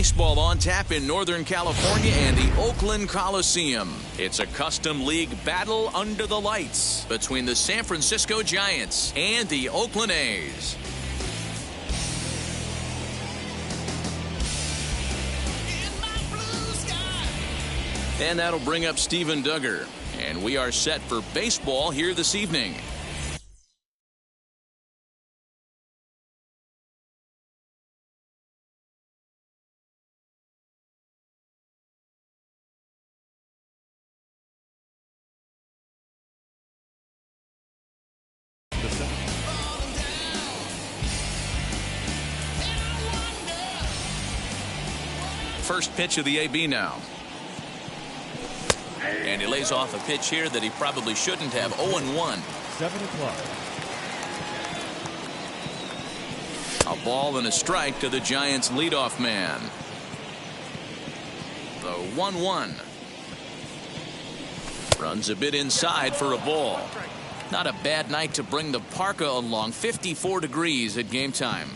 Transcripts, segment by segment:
baseball on tap in Northern California and the Oakland Coliseum. It's a custom league battle under the lights between the San Francisco Giants and the Oakland A's. And that'll bring up Steven Duggar. And we are set for baseball here this evening. First pitch of the AB now. And he lays off a pitch here that he probably shouldn't have. 0-1. 7 o'clock. A ball and a strike to the Giants' leadoff man. The 1-1. Runs a bit inside for a ball. Not a bad night to bring the parka along. 54 degrees at game time.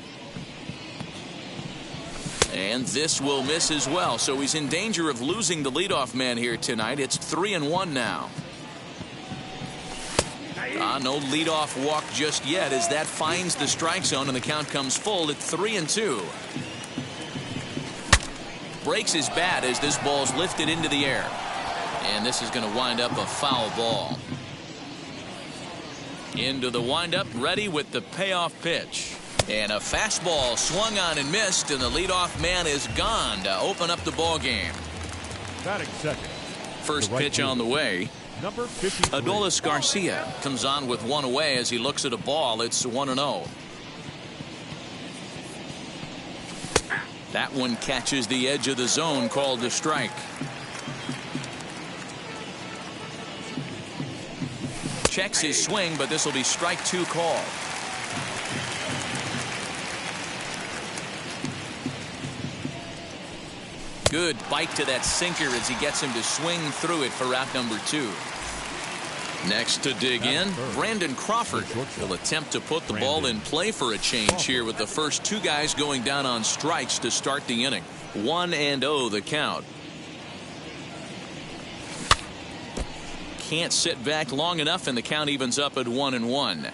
And this will miss as well, so he's in danger of losing the leadoff man here tonight. It's 3-1 now. No leadoff walk just yet as that finds the strike zone and the count comes full at 3-2. Breaks his bat as this ball's lifted into the air. And this is going to wind up a foul ball. Into the windup, ready with the payoff pitch. And a fastball swung on and missed, and the leadoff man is gone to open up the ball game. Batting second. First pitch on the way. Number 53. Adolis Garcia comes on with one away as he looks at a ball. It's 1-0. That one catches the edge of the zone, called a strike. Checks his swing, but this will be strike 2 call. Good bite to that sinker as he gets him to swing through it for out number 2. Next to dig in, Brandon Crawford will attempt to put the ball in play for a change here with the first 2 guys going down on strikes to start the inning. 1-0 the count. Can't sit back long enough, and the count evens up at 1-1.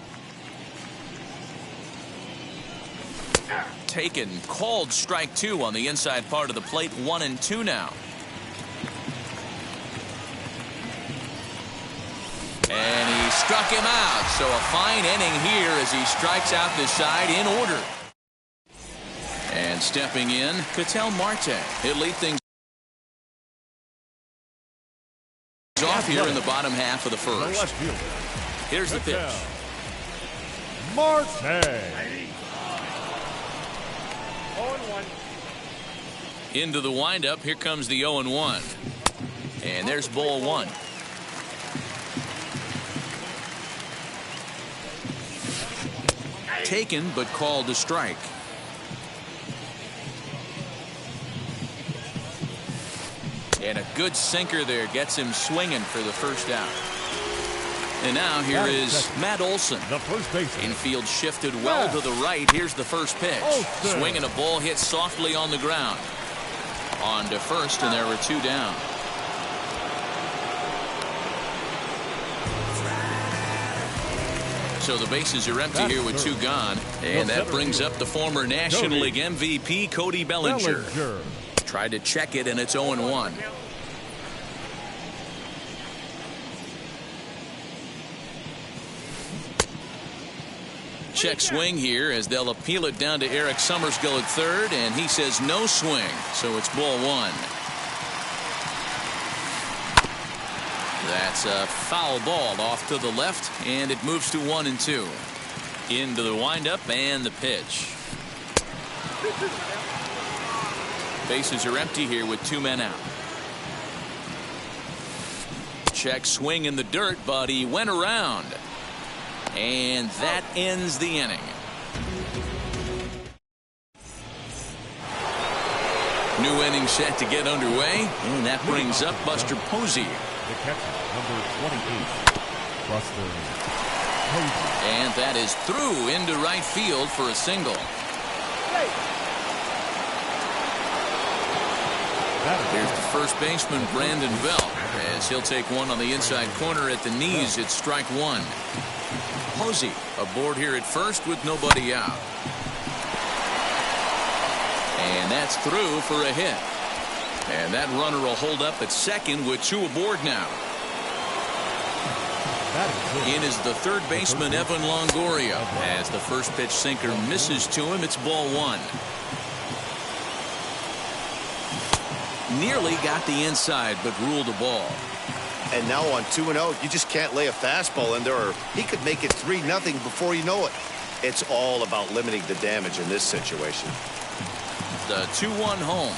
Taken, called strike 2 on the inside part of the plate. 1-2 now. And he struck him out, so a fine inning here as he strikes out the side in order. And stepping in, Ketel Marte. He'll lead things off here in the bottom half of the first. Here's the pitch. Marte. Into the windup. Here comes the 0-1. And there's ball 1. Taken, but called a strike. And a good sinker there gets him swinging for the first out. And now here is Matt Olson. The first baseman. Infield shifted well to the right. Here's the first pitch. Swinging a ball hit softly on the ground. On to first, and there were 2 down. So the bases are empty here with 2 gone. And that brings up the former National League MVP, Cody Bellinger. Tried to check it, and it's 0-1. Check swing here as they'll appeal it down to Eric Summerskill at third, and he says no swing, so it's ball 1. That's a foul ball off to the left, and it moves to 1-2. Into the windup and the pitch. Bases are empty here with 2 men out. Check swing in the dirt, but he went around. And that ends the inning. New inning set to get underway, and that brings up Buster Posey. The catcher, number 28, Buster Posey. And that is through into right field for a single. Here's the first baseman, Brandon Belt, as he'll take one on the inside corner at the knees. It's strike one. Posey aboard here at first with nobody out. And that's through for a hit. And that runner will hold up at second with two aboard now. In is the third baseman, Evan Longoria. As the first pitch sinker misses to him, it's ball one. Nearly got the inside, but ruled a ball. And now on 2-0, you just can't lay a fastball in there, or he could make it 3-0 before you know it. It's all about limiting the damage in this situation. The 2-1 home.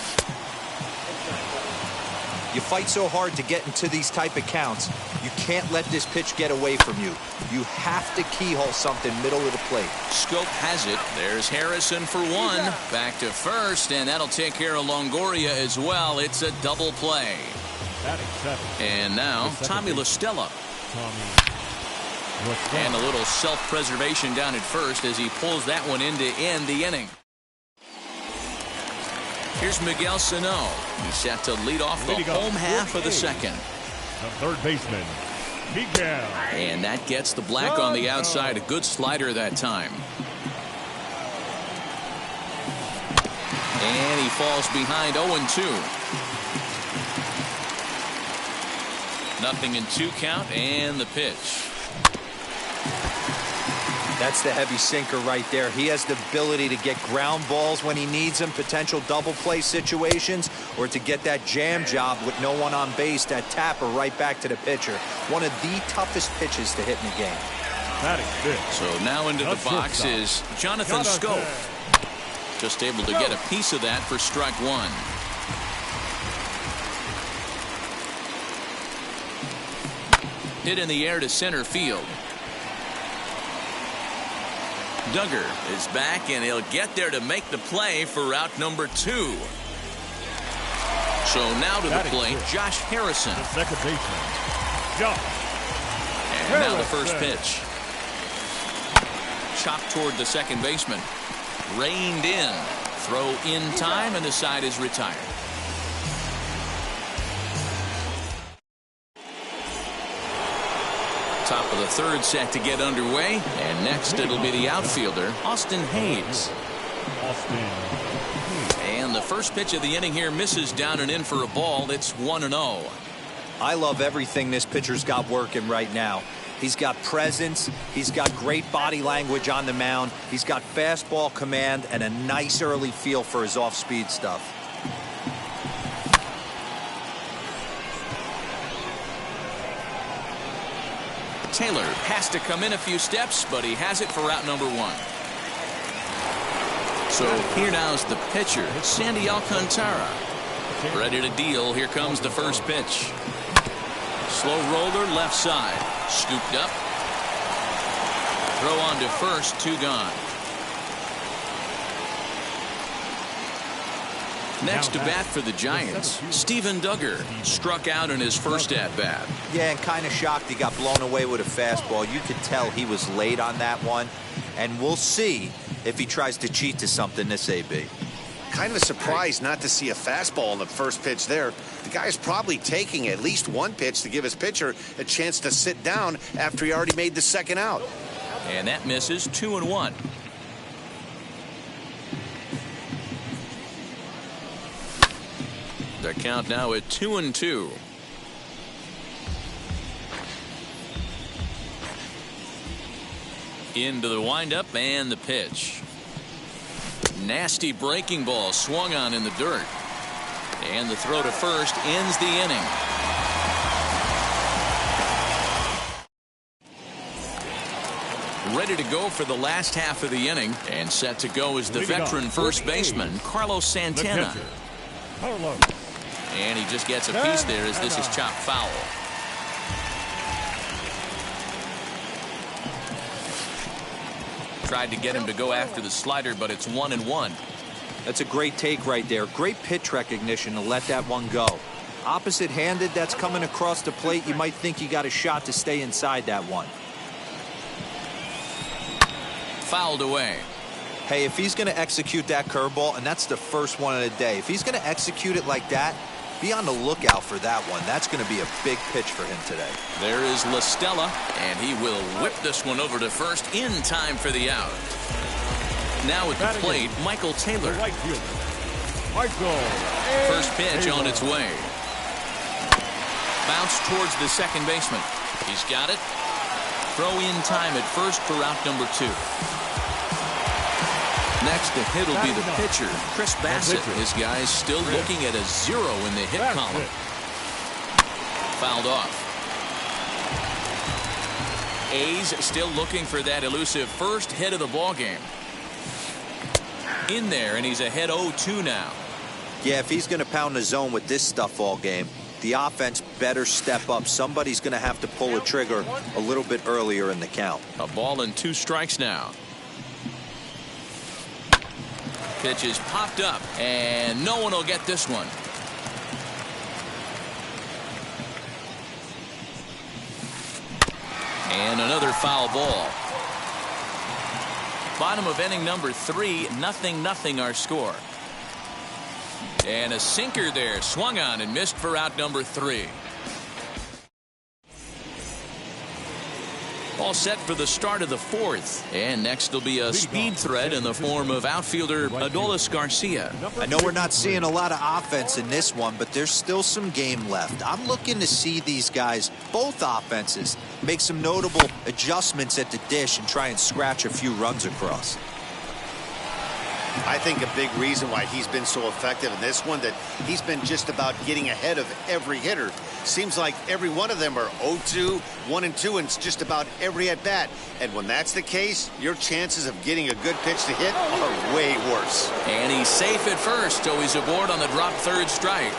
You fight so hard to get into these type of counts. You can't let this pitch get away from you. You have to keyhole something middle of the plate. Scope has it. There's Harrison for one. Back to first, and that'll take care of Longoria as well. It's a double play. And now Tommy La Stella. And a little self-preservation down at first as he pulls that one in to end the inning. Here's Miguel Sano. He's set to lead off the home half of the second. The third baseman, Miguel. And that gets the black on the outside. A good slider that time. And he falls behind 0-2. Nothing in two count, and the pitch. That's the heavy sinker right there. He has the ability to get ground balls when he needs them, potential double play situations, or to get that jam job with no one on base, that tapper right back to the pitcher. One of the toughest pitches to hit in the game. That is good. So now into the box is Jonathan Scope. Just able to get a piece of that for strike one. Hit in the air to center field. Duggar is back, and he'll get there to make the play for out number two. So now to the plate, Josh Harrison. The second baseman, Josh. And now the first pitch. Chopped toward the second baseman. Reined in. Throw in time, and the side is retired. Top of the third set to get underway, and next it'll be the outfielder, Austin Hayes. And the first pitch of the inning here misses down and in for a ball. It's 1-0. I love everything this pitcher's got working right now. He's got presence. He's got great body language on the mound. He's got fastball command and a nice early feel for his off-speed stuff. Taylor has to come in a few steps, but he has it for out number one. So here now's the pitcher, Sandy Alcantara. Ready to deal. Here comes the first pitch. Slow roller left side. Scooped up. Throw on to first. Two gone. Next to bat for the Giants, Steven Duggar struck out in his first at-bat. Yeah, and kind of shocked he got blown away with a fastball. You could tell he was late on that one. And we'll see if he tries to cheat to something this AB. Kind of a surprise not to see a fastball on the first pitch there. The guy's probably taking at least one pitch to give his pitcher a chance to sit down after he already made the second out. And that misses. 2-1. The count now at 2-2. Into the windup and the pitch. Nasty breaking ball swung on in the dirt. And the throw to first ends the inning. Ready to go for the last half of the inning, and set to go is the veteran first baseman, Carlos Santana. And he just gets a piece there as this is chopped foul. Tried to get him to go after the slider, but it's 1-1. That's a great take right there. Great pitch recognition to let that one go. Opposite-handed, that's coming across the plate. You might think you got a shot to stay inside that one. Fouled away. Hey, if he's going to execute that curveball, and that's the first one of the day, if he's going to execute it like that, Be on the lookout for that one. That's going to be a big pitch for him today. There is La Stella, and he will whip this one over to first in time for the out. Now at the plate, Michael Taylor. Right fielder, Michael. First pitch on its way. Bounce towards the second baseman. He's got it. Throw in time at first for out number 2. Next to hit will be the pitcher, Chris Bassett. His guys still looking at a 0 in the hit column. Fouled off. A's still looking for that elusive first hit of the ball game. In there, and he's ahead 0-2 now. Yeah, if he's going to pound the zone with this stuff all game, the offense better step up. Somebody's going to have to pull a trigger a little bit earlier in the count. A ball and 2 strikes now. Pitch is popped up, and no one will get this one. And another foul ball. Bottom of inning number 3, 0-0 our score. And a sinker there, swung on and missed for out number 3. All set for the start of the 4th. And next will be a speed threat in the form of outfielder Adolis Garcia. I know we're not seeing a lot of offense in this one, but there's still some game left. I'm looking to see these guys, both offenses, make some notable adjustments at the dish and try and scratch a few runs across. I think a big reason why he's been so effective in this one, that he's been just about getting ahead of every hitter. Seems like every one of them are 0-2, 1-2, and it's just about every at bat. And when that's the case, your chances of getting a good pitch to hit are way worse. And he's safe at first, so he's aboard on the drop third strike.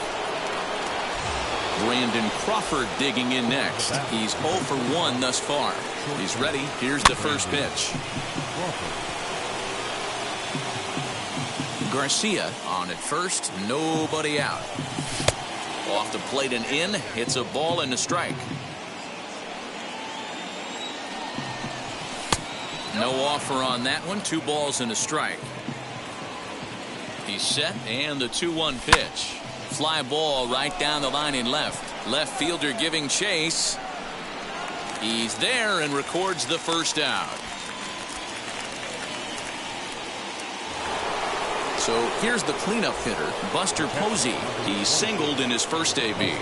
Brandon Crawford digging in next. He's 0 for 1 thus far. He's ready. Here's the first pitch. Garcia on at first, nobody out. Off the plate and in, hits a ball and a strike. No offer on that one, 2 balls and a strike. He's set, and the 2-1 pitch. Fly ball right down the line in left. Left fielder giving chase. He's there and records the first out. So here's the cleanup hitter, Buster Posey. He singled in his first AB.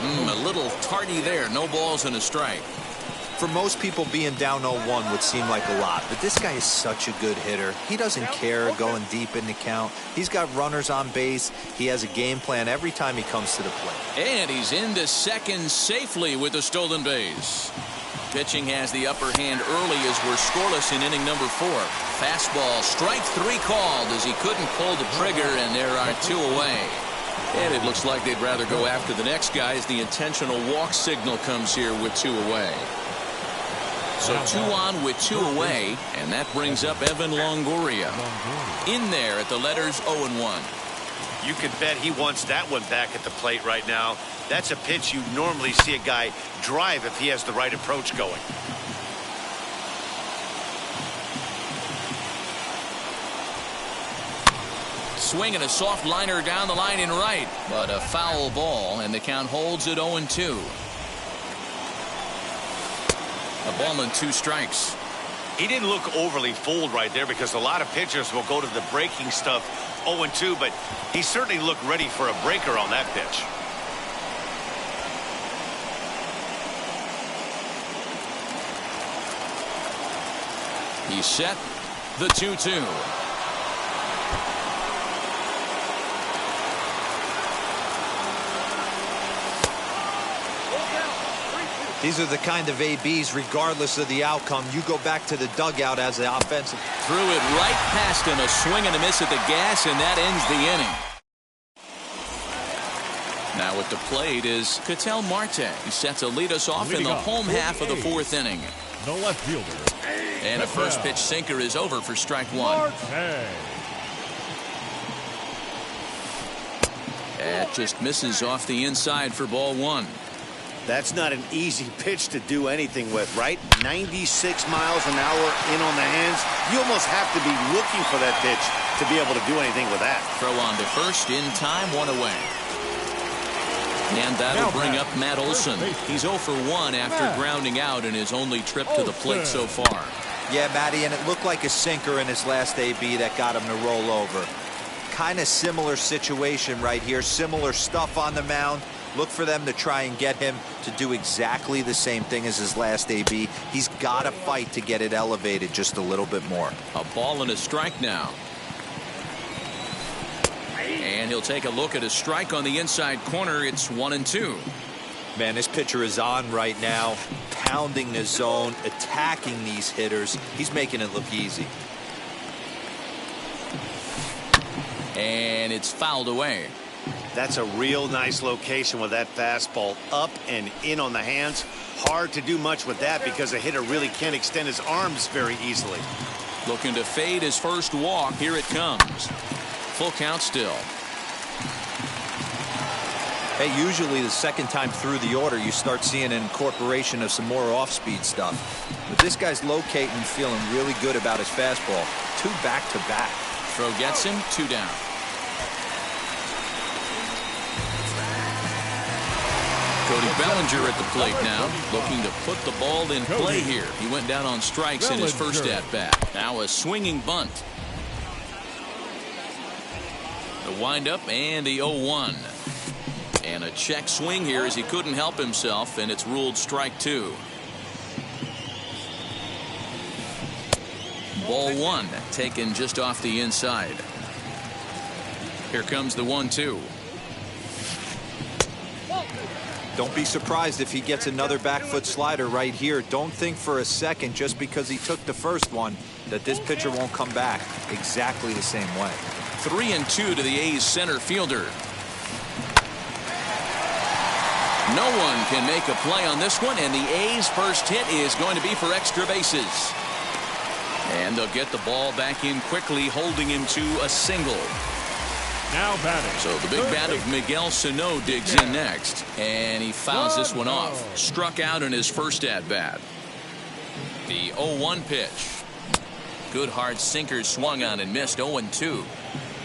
A little tardy there. No balls and a strike. For most people, being down 0-1 would seem like a lot, but this guy is such a good hitter. He doesn't care going deep in the count. He's got runners on base. He has a game plan every time he comes to the plate. And he's into second safely with a stolen base. Pitching has the upper hand early as we're scoreless in inning number 4. Fastball, strike 3 called as he couldn't pull the trigger, and there are 2 away. And it looks like they'd rather go after the next guy as the intentional walk signal comes here with 2 away. So 2 on with 2 away, and that brings up Evan Longoria. In there at the letters 0-1. You can bet he wants that one back at the plate right now. That's a pitch you normally see a guy drive if he has the right approach going. Swing and a soft liner down the line in right, but a foul ball, and the count holds at 0-2. A ball and 2 strikes. He didn't look overly fooled right there, because a lot of pitchers will go to the breaking stuff 0-2, but he certainly looked ready for a breaker on that pitch. He's set. The 2-2. These are the kind of ABs, regardless of the outcome, you go back to the dugout as the offensive. Threw it right past him, a swing and a miss at the gas, and that ends the inning. Now at the plate is Ketel Marte. He's set to lead us off in the home half of the 4th inning. The left fielder. And a first pitch sinker is over for strike 1. That just misses off the inside for ball 1. That's not an easy pitch to do anything with, right? 96 miles an hour in on the hands. You almost have to be looking for that pitch to be able to do anything with that. Throw on to first in time, 1 away. And that'll bring up Matt Olson. He's 0 for 1 after grounding out in his only trip to the plate so far. Yeah, Matty, and it looked like a sinker in his last AB that got him to roll over. Kind of similar situation right here. Similar stuff on the mound. Look for them to try and get him to do exactly the same thing as his last AB. He's got to fight to get it elevated just a little bit more. A ball and a strike now. And he'll take a look at a strike on the inside corner. It's 1-2. Man, this pitcher is on right now, pounding the zone, attacking these hitters. He's making it look easy. And it's fouled away. That's a real nice location with that fastball up and in on the hands. Hard to do much with that because a hitter really can't extend his arms very easily. Looking to fade his first walk. Here it comes. Full count still. Hey, usually the second time through the order you start seeing an incorporation of some more off-speed stuff. But this guy's locating and feeling really good about his fastball. 2 back-to-back. Throw gets him, 2 down. Cody Bellinger at the plate now, looking to put the ball in play here. He went down on strikes in his first at-bat. Now a swinging bunt. The windup and the 0-1. And a check swing here as he couldn't help himself, and it's ruled strike 2. Ball 1 taken just off the inside. Here comes the 1-2. Don't be surprised if he gets another back foot slider right here. Don't think for a second just because he took the first one that this pitcher won't come back exactly the same way. 3-2 to the A's center fielder. No one can make a play on this one, and the A's first hit is going to be for extra bases. And they'll get the ball back in quickly, holding him to a single. Now batting. So the big bat of Miguel Sano digs in next, and he fouls this one off. Struck out in his first at-bat. The 0-1 pitch. Good hard sinker swung on and missed. 0-2.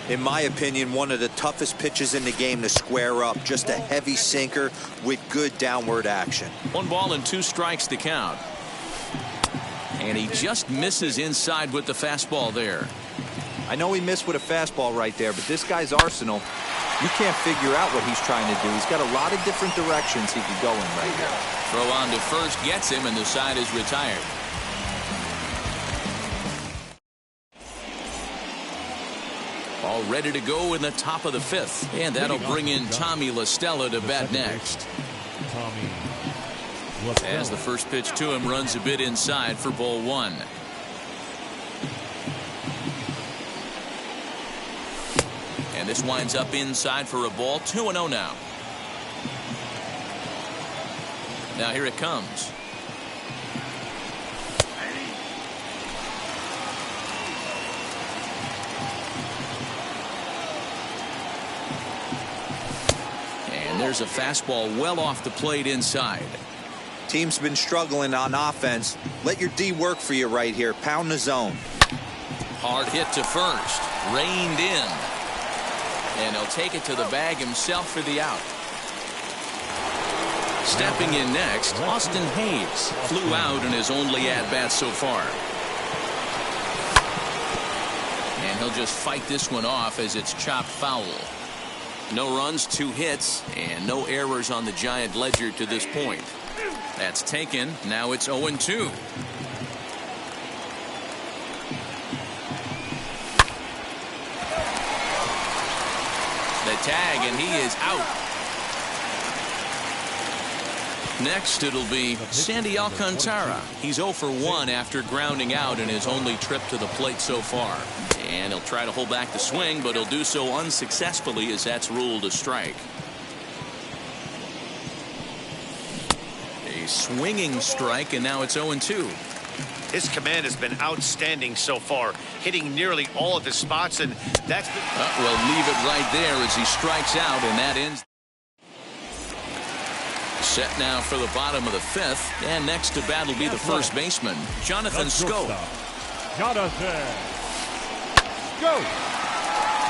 In my opinion, one of the toughest pitches in the game to square up. Just a heavy sinker with good downward action. 1 ball and 2 strikes to count. And he just misses inside with the fastball there. I know he missed with a fastball right there, but this guy's arsenal, you can't figure out what he's trying to do. He's got a lot of different directions he could go in right here. Throw on to first gets him, and the side is retired. All ready to go in the top of the 5th, and that'll bring in Tommy La Stella to bat next. As the first pitch to him runs a bit inside for ball 1. And this winds up inside for a ball. 2-0 now. Now here it comes. And there's a fastball well off the plate inside. Team's been struggling on offense. Let your D work for you right here. Pound the zone. Hard hit to first. Reined in. And he'll take it to the bag himself for the out. Stepping in next, Austin Hayes flew out in his only at-bat so far. And he'll just fight this one off as it's chopped foul. No runs, 2 hits, and no errors on the Giant ledger to this point. That's taken. Now it's 0-2. The tag, and he is out. Next, it'll be Sandy Alcantara. He's 0 for 1 after grounding out in his only trip to the plate so far. And he'll try to hold back the swing, but he'll do so unsuccessfully as that's ruled a strike. A swinging strike, and now it's 0-2. His command has been outstanding so far, hitting nearly all of his spots, and that's the... We'll leave it right there as he strikes out, and that ends. Set now for the bottom of the 5th, and next to bat will be the first baseman, Jonathan Schoop. Jonathan Schoop.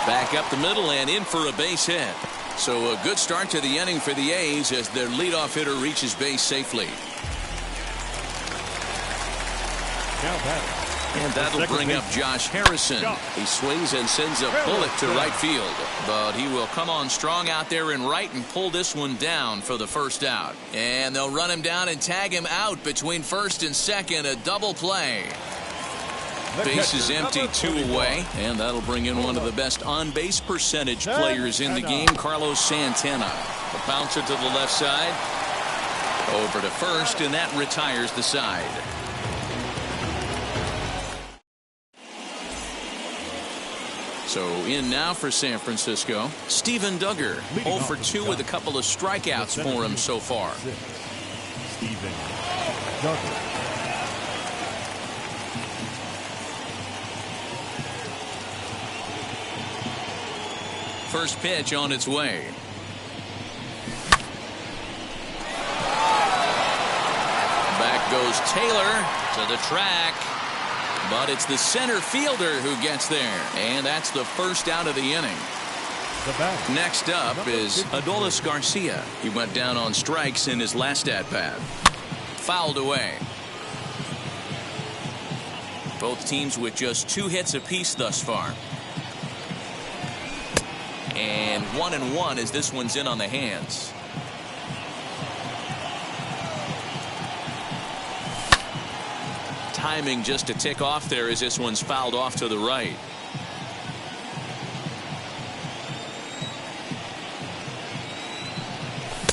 Back up the middle and in for a base hit. So a good start to the inning for the A's as their leadoff hitter reaches base safely. Now batting. And that'll bring up Josh Harrison. He swings and sends a bullet to right field. But he will come on strong out there in right and pull this one down for the first out. And they'll run him down and tag him out between first and second. A double play. Base is empty, 2 away. And that'll bring in one of the best on-base percentage players in the game, Carlos Santana. The bouncer to the left side. Over to first, and that retires the side. So in now for San Francisco, Steven Duggar, 0 for 2 with a couple of strikeouts for him so far. Steven Duggar. First pitch on its way. Back goes Taylor to the track. But it's the center fielder who gets there. And that's the first out of the inning. Next up is Adolis Garcia. He went down on strikes in his last at-bat. Fouled away. Both teams with just 2 hits apiece thus far. And 1-1 as this one's in on the hands. Timing just to tick off there as this one's fouled off to the right.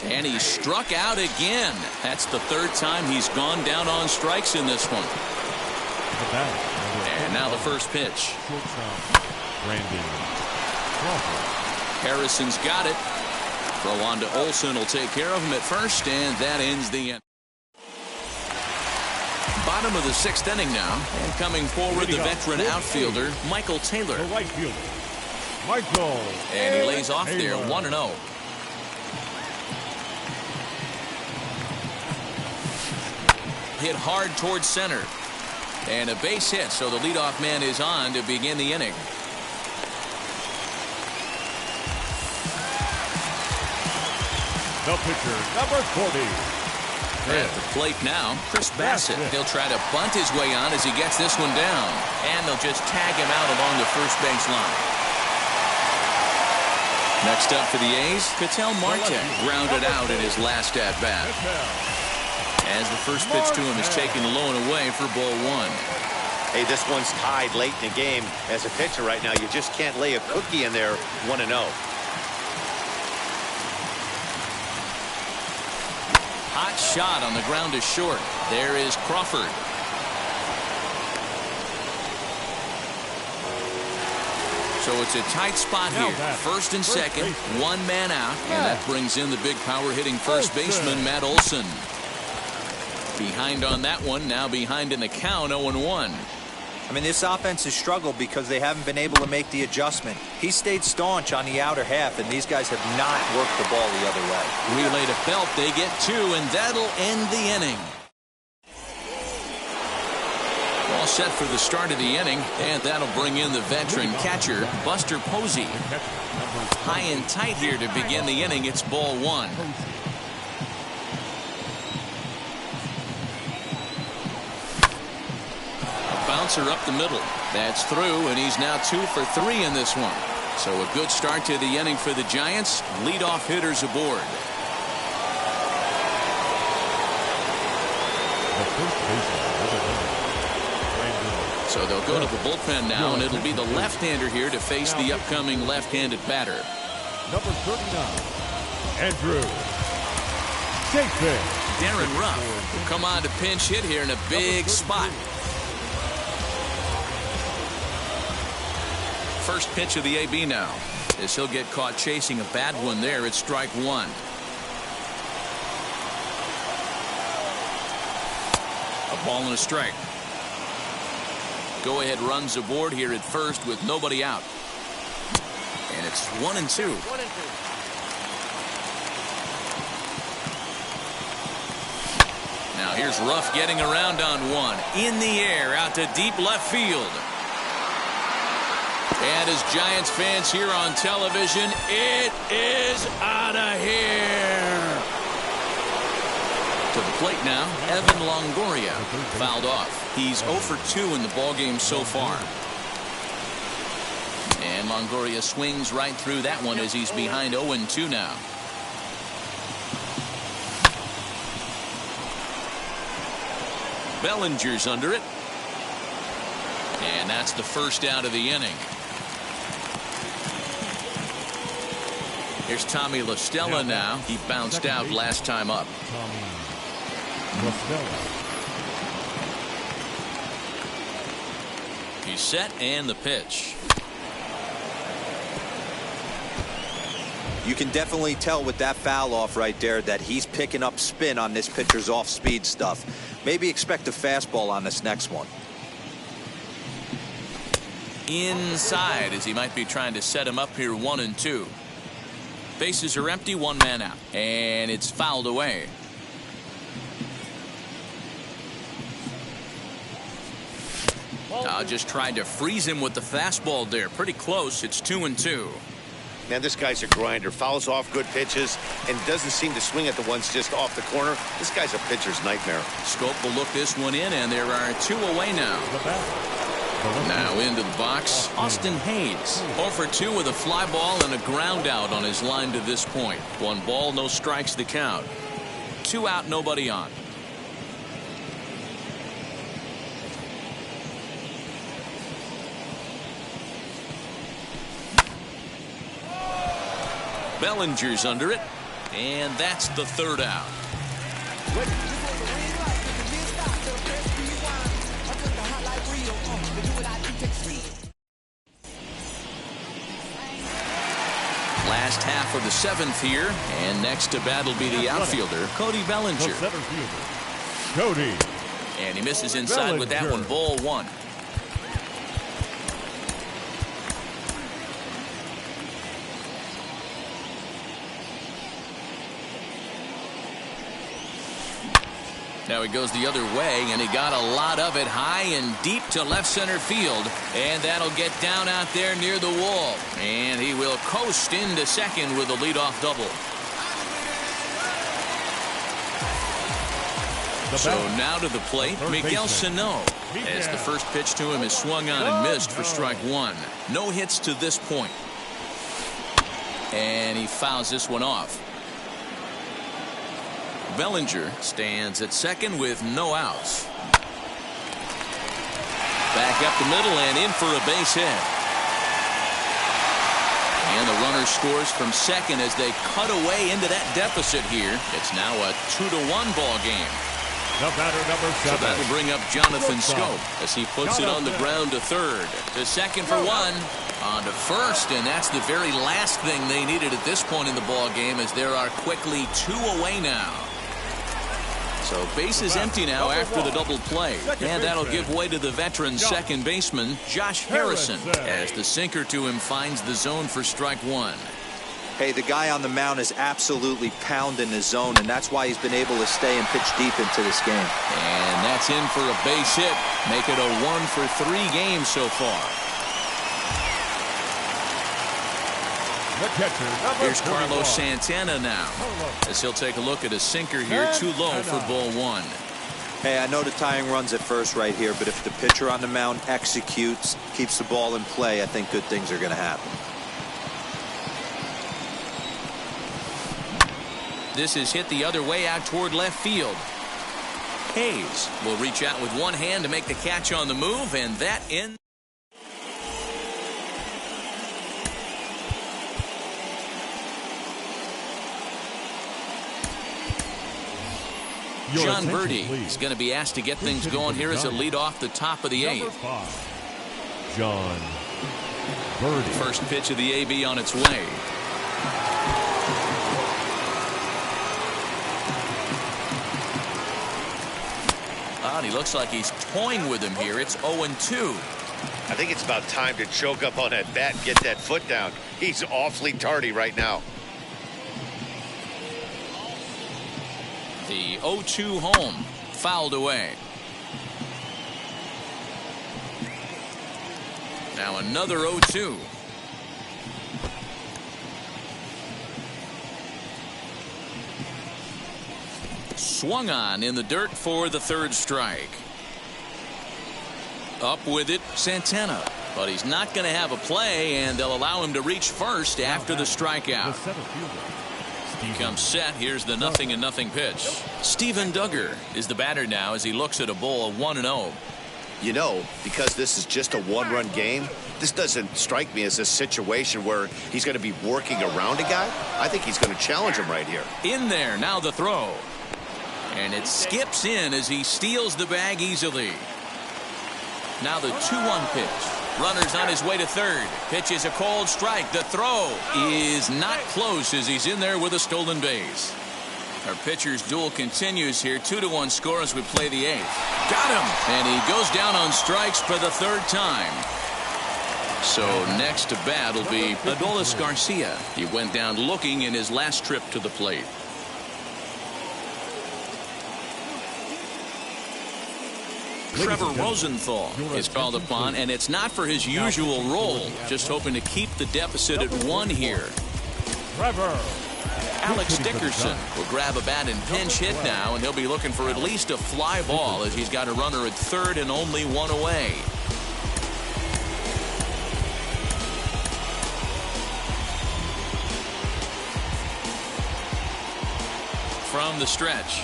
And he struck out again. That's the 3rd time he's gone down on strikes in this one. And now the first pitch. Harrison's got it. Throw on to Olsen will take care of him at first, and that ends the inning. Bottom of the 6th inning now, and coming forward the veteran outfielder Michael Taylor. The right fielder, Michael. And he lays off there 1-0. Hit hard towards center. And a base hit, so the leadoff man is on to begin the inning. The pitcher, number 40. At the plate now, Chris Bassett. He'll try to bunt his way on as he gets this one down. And they'll just tag him out along the first base line. Next up for the A's, Ketel Marte grounded out in his last at-bat. As the first pitch to him is taken low and away for ball 1. Hey, this one's tied late in the game. As a pitcher right now, you just can't lay a cookie in there 1-0. Hot shot on the ground to short. There is Crawford. So it's a tight spot here. First and second, 1 man out. And that brings in the big power hitting first baseman, Matt Olson. Behind on that one, now behind in the count, 0-1. I mean, this offense has struggled because they haven't been able to make the adjustment. He stayed staunch on the outer half, and these guys have not worked the ball the other way. Relay to Belt, they get 2, and that'll end the inning. All set for the start of the inning, and that'll bring in the veteran catcher, Buster Posey. High and tight here to begin the inning. It's ball 1. Bouncer up the middle. That's through, and he's now 2 for 3 in this one. So a good start to the inning for the Giants. Leadoff hitters aboard. So they'll go to the bullpen now, and it'll be the left-hander here to face the upcoming left-handed batter. Number 39, Andrew Jason. Darren Ruff will come on to pinch hit here in a big spot. First pitch of the AB now. As he'll get caught chasing a bad one there, it's strike 1. A ball and a strike. Go ahead runs aboard here at first with nobody out. And it's 1-2. Now here's Ruff getting around on one. In the air out to deep left field. And as Giants fans here on television, it is out of here. To the plate now, Evan Longoria fouled off. He's 0 for 2 in the ballgame so far. And Longoria swings right through that one as he's behind 0-2 now. Bellinger's under it. And that's the first out of the inning. Here's Tommy La Stella now. He bounced out last time up. He's set and the pitch. You can definitely tell with that foul off right there that he's picking up spin on this pitcher's off-speed stuff. Maybe expect a fastball on this next one. Inside as he might be trying to set him up here 1-2. Bases are empty, one man out. And it's fouled away. Just tried to freeze him with the fastball there. Pretty close. It's 2-2. Man, this guy's a grinder. Fouls off good pitches and doesn't seem to swing at the ones just off the corner. This guy's a pitcher's nightmare. Scope will look this one in, and there are 2 away now. Now into the box, Austin Hayes. 0 for 2 with a fly ball and a ground out on his line to this point. 1 ball, no strikes the count. 2 out, nobody on. Bellinger's under it, and that's the 3rd out. Last half of the 7th here, and next to bat will be the outfielder, Cody Bellinger. Cody. And he misses inside with that one, ball 1. Now he goes the other way, and he got a lot of it high and deep to left center field. And that'll get down out there near the wall. And he will coast into second with a leadoff double. So now to the plate, Miguel Sano. As the first pitch to him is swung on and missed for strike 1. No hits to this point. And he fouls this one off. Bellinger stands at second with no outs. Back up the middle and in for a base hit. And the runner scores from second as they cut away into that deficit here. It's now a 2-1 ball game. The batter, number 7. So that'll bring up Jonathan Scope as he puts it on the ground to third. To second for 1. On to first, and that's the very last thing they needed at this point in the ball game, as there are quickly 2 away now. So base is empty now after the double play, and that'll give way to the veteran second baseman Josh Harrison as the sinker to him finds the zone for strike 1. Hey, the guy on the mound is absolutely pounding the zone, and that's why he's been able to stay and pitch deep into this game. And that's in for a base hit. Make it a 1 for 3 games so far. Here's Carlos Santana now, as he'll take a look at a sinker here, too low for ball 1. Hey, I know the tying runs at first right here, but if the pitcher on the mound executes, keeps the ball in play, I think good things are going to happen. This is hit the other way out toward left field. Hayes will reach out with one hand to make the catch on the move, and that ends. John Birdie is going to be asked to get things going here as a lead off the top of the 8th. John Birdie. First pitch of the AB on its way. He looks like he's toying with him here. It's 0-2. I think it's about time to choke up on that bat and get that foot down. He's awfully tardy right now. The 0-2 home fouled away. Now another 0-2. Swung on in the dirt for the third strike. Up with it, Santana. But he's not going to have a play, and they'll allow him to reach first after the strikeout. He comes set. Here's the 0-0 pitch. Steven Duggar is the batter now as he looks at a bowl of 1-0. You know, because this is just a one-run game, this doesn't strike me as a situation where he's going to be working around a guy. I think he's going to challenge him right here. In there, now the throw. And it skips in as he steals the bag easily. Now the 2-1 pitch. Runner's on his way to third. Pitch is a cold strike. The throw is not close as he's in there with a stolen base. Our pitcher's duel continues here. 2-1 score as we play the 8th. Got him! And he goes down on strikes for the third time. So next to bat will be Adolis Garcia. He went down looking in his last trip to the plate. Trevor Rosenthal is called upon, and it's not for his usual role. Just hoping to keep the deficit at 1 here. Trevor. Alex Dickerson will grab a bat and pinch hit now, and he'll be looking for at least a fly ball as he's got a runner at third and only 1 away. From the stretch,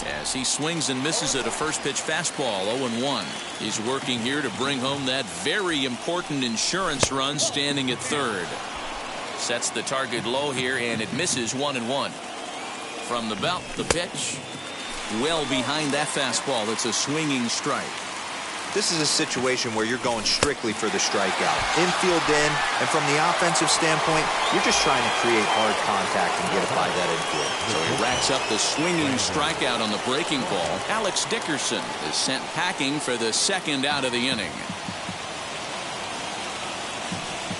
as he swings and misses at a first pitch fastball, 0-1. He's working here to bring home that very important insurance run standing at third. Sets the target low here, and it misses 1-1. From the belt, the pitch. Well behind that fastball. It's a swinging strike. This is a situation where you're going strictly for the strikeout. Infield in, and from the offensive standpoint, you're just trying to create hard contact and get it by that infield. So he racks up the swinging strikeout on the breaking ball. Alex Dickerson is sent packing for the second out of the inning.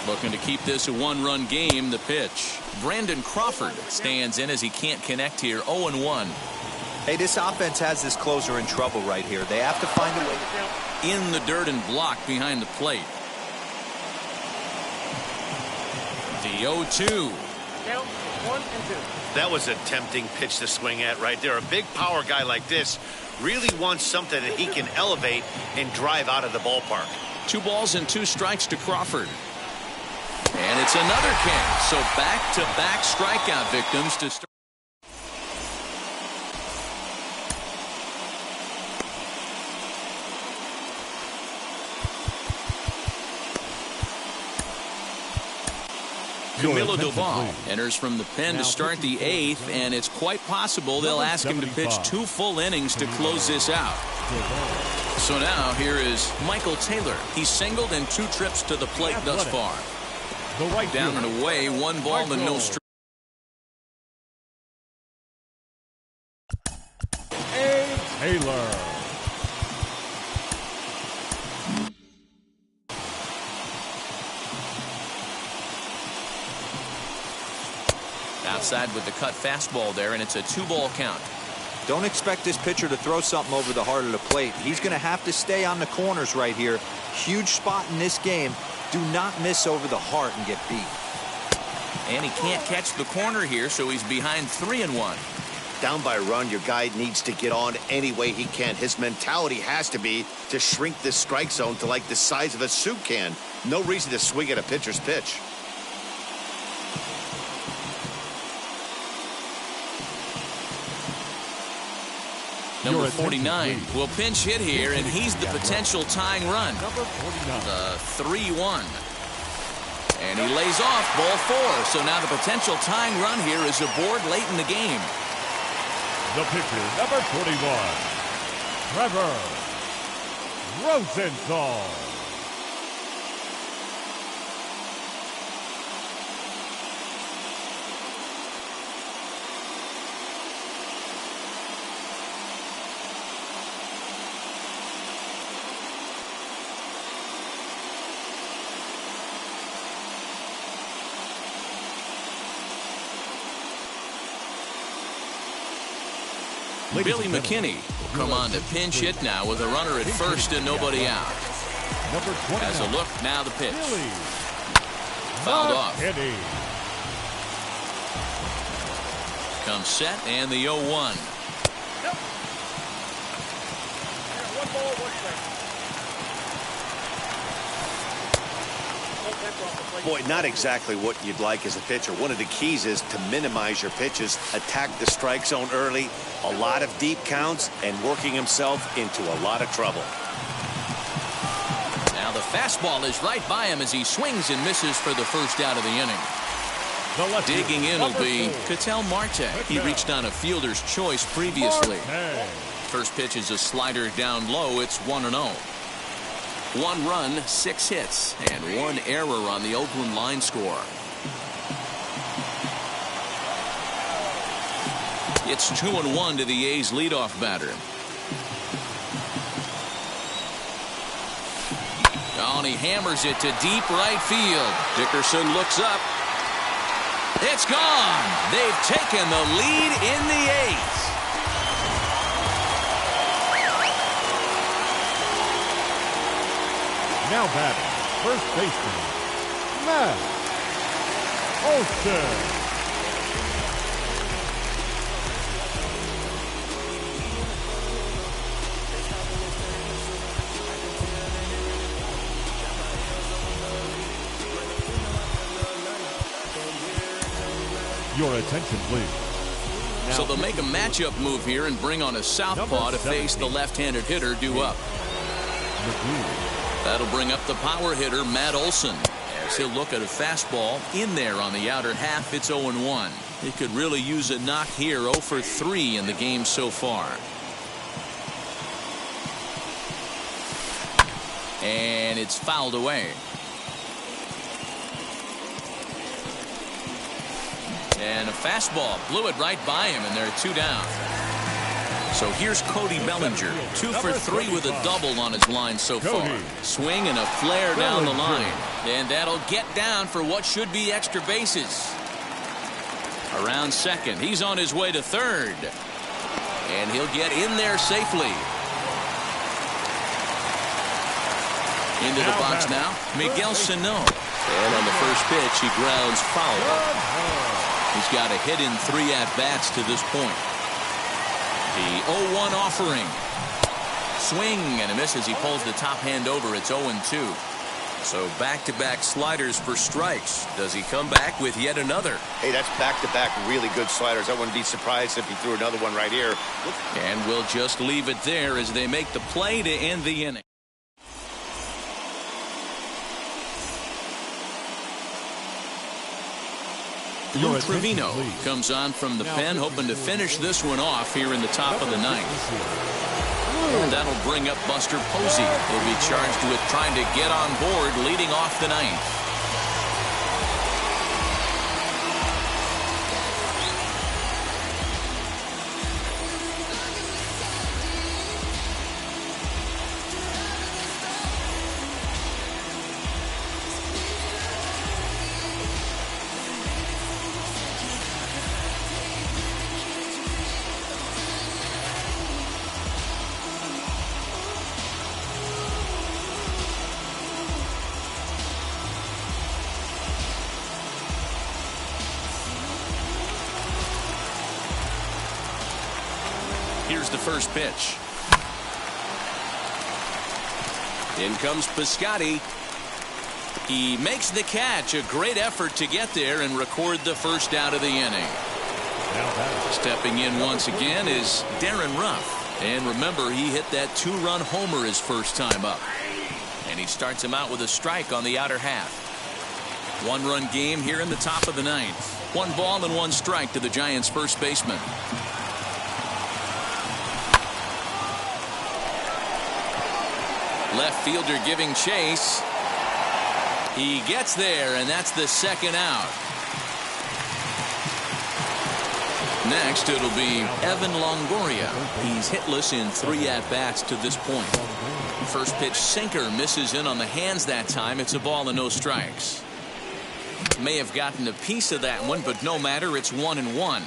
Looking to keep this a 1-run game. The pitch. Brandon Crawford stands in as he can't connect here. 0-1. Hey, this offense has this closer in trouble right here. They have to find a way. In the dirt and blocked behind the plate. The 0-2. Count 1 and 2. That was a tempting pitch to swing at right there. A big power guy like this really wants something that he can elevate and drive out of the ballpark. 2 balls and 2 strikes to Crawford. And it's another K. So back-to-back strikeout victims to start. Camilo Doval enters from the pen to start the 8th, and it's quite possible they'll ask him to pitch 2 full innings to close this out. So now here is Michael Taylor. He's singled in 2 trips to the plate thus far. Down and away, 1 ball and no strike. Taylor. Outside with the cut fastball there, and it's a 2-ball count. Don't expect this pitcher to throw something over the heart of the plate. He's going to have to stay on the corners right here. Huge spot in this game. Do not miss over the heart and get beat. And he can't catch the corner here, so he's behind 3-1. Down by a run, your guy needs to get on any way he can. His mentality has to be to shrink this strike zone to like the size of a soup can. No reason to swing at a pitcher's pitch. Number 49 will pinch hit here, and he's the potential tying run. The 3-1. And he lays off ball 4. So now the potential tying run here is aboard late in the game. The pitcher, number 21, Trevor Rosenthal. Billy McKinney will come on to pinch hit now with a runner at first and nobody out. Number 20. As a look, now the pitch. Billy. Fouled off. Kenny. Comes set, and the 0-1. One ball, one strike. Boy, not exactly what you'd like as a pitcher. One of the keys is to minimize your pitches, attack the strike zone early, a lot of deep counts, and working himself into a lot of trouble. Now the fastball is right by him as he swings and misses for the first out of the inning. Digging in will be Ketel Marte. He reached on a fielder's choice previously. First pitch is a slider down low. It's 1-0. 1 run, 6 hits, and 1 error on the Oakland line score. It's 2-1 to the A's leadoff batter. Oh, and he hammers it to deep right field. Dickerson looks up. It's gone. They've taken the lead in the 8th. Now batting, first baseman, Matt Olson. Your attention, please. So they'll make a matchup move here and bring on a southpaw to face the left-handed hitter due up. That'll bring up the power hitter, Matt Olson, as he'll look at a fastball in there on the outer half. It's 0-1. He could really use a knock here. 0 for 3 in the game so far. And it's fouled away. And a fastball blew it right by him, and there are 2 down. So here's Cody Bellinger, 2 for 3 with a double on his line so far. Swing and a flare down the line. And that'll get down for what should be extra bases. Around second. He's on his way to third. And he'll get in there safely. Into the box now, Miguel Sano. And on the first pitch, he grounds foul. He's got a hit in 3 at-bats to this point. The 0-1 offering. Swing and a miss as he pulls the top hand over. It's 0-2. So back-to-back sliders for strikes. Does he come back with yet another? Hey, that's back-to-back really good sliders. I wouldn't be surprised if he threw another one right here. And we'll just leave it there as they make the play to end the inning. Lou Trevino comes on from the pen, hoping to finish this one off here in the top of the 9th. And that'll bring up Buster Posey. He'll be charged with trying to get on board leading off the 9th. Here's the first pitch. In comes Piscotty. He makes the catch. A great effort to get there and record the first out of the inning. Stepping in once again is Darren Ruff. And remember, he hit that 2-run homer his first time up. And he starts him out with a strike on the outer half. 1-run game here in the top of the 9th. 1 ball and 1 strike to the Giants' first baseman. Left fielder giving chase. He gets there, and that's the second out. Next, it'll be Evan Longoria. He's hitless in 3 at-bats to this point. First pitch sinker misses in on the hands that time. It's a ball and no strikes. May have gotten a piece of that one, but no matter. It's 1-1.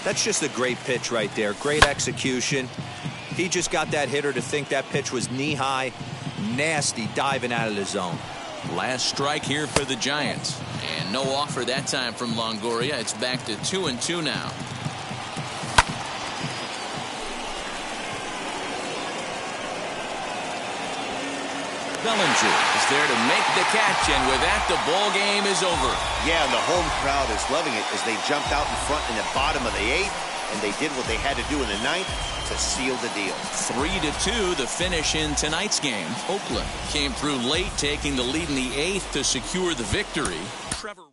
That's just a great pitch right there. Great execution. He just got that hitter to think that pitch was knee-high. Nasty diving out of the zone. Last strike here for the Giants. And no offer that time from Longoria. It's back to 2-2 now. Bellinger is there to make the catch, and with that, the ball game is over. Yeah, and the home crowd is loving it as they jumped out in front in the bottom of the 8th, and they did what they had to do in the 9th to seal the deal. 3-2, the finish in tonight's game. Oakland came through late, taking the lead in the 8th to secure the victory. Trevor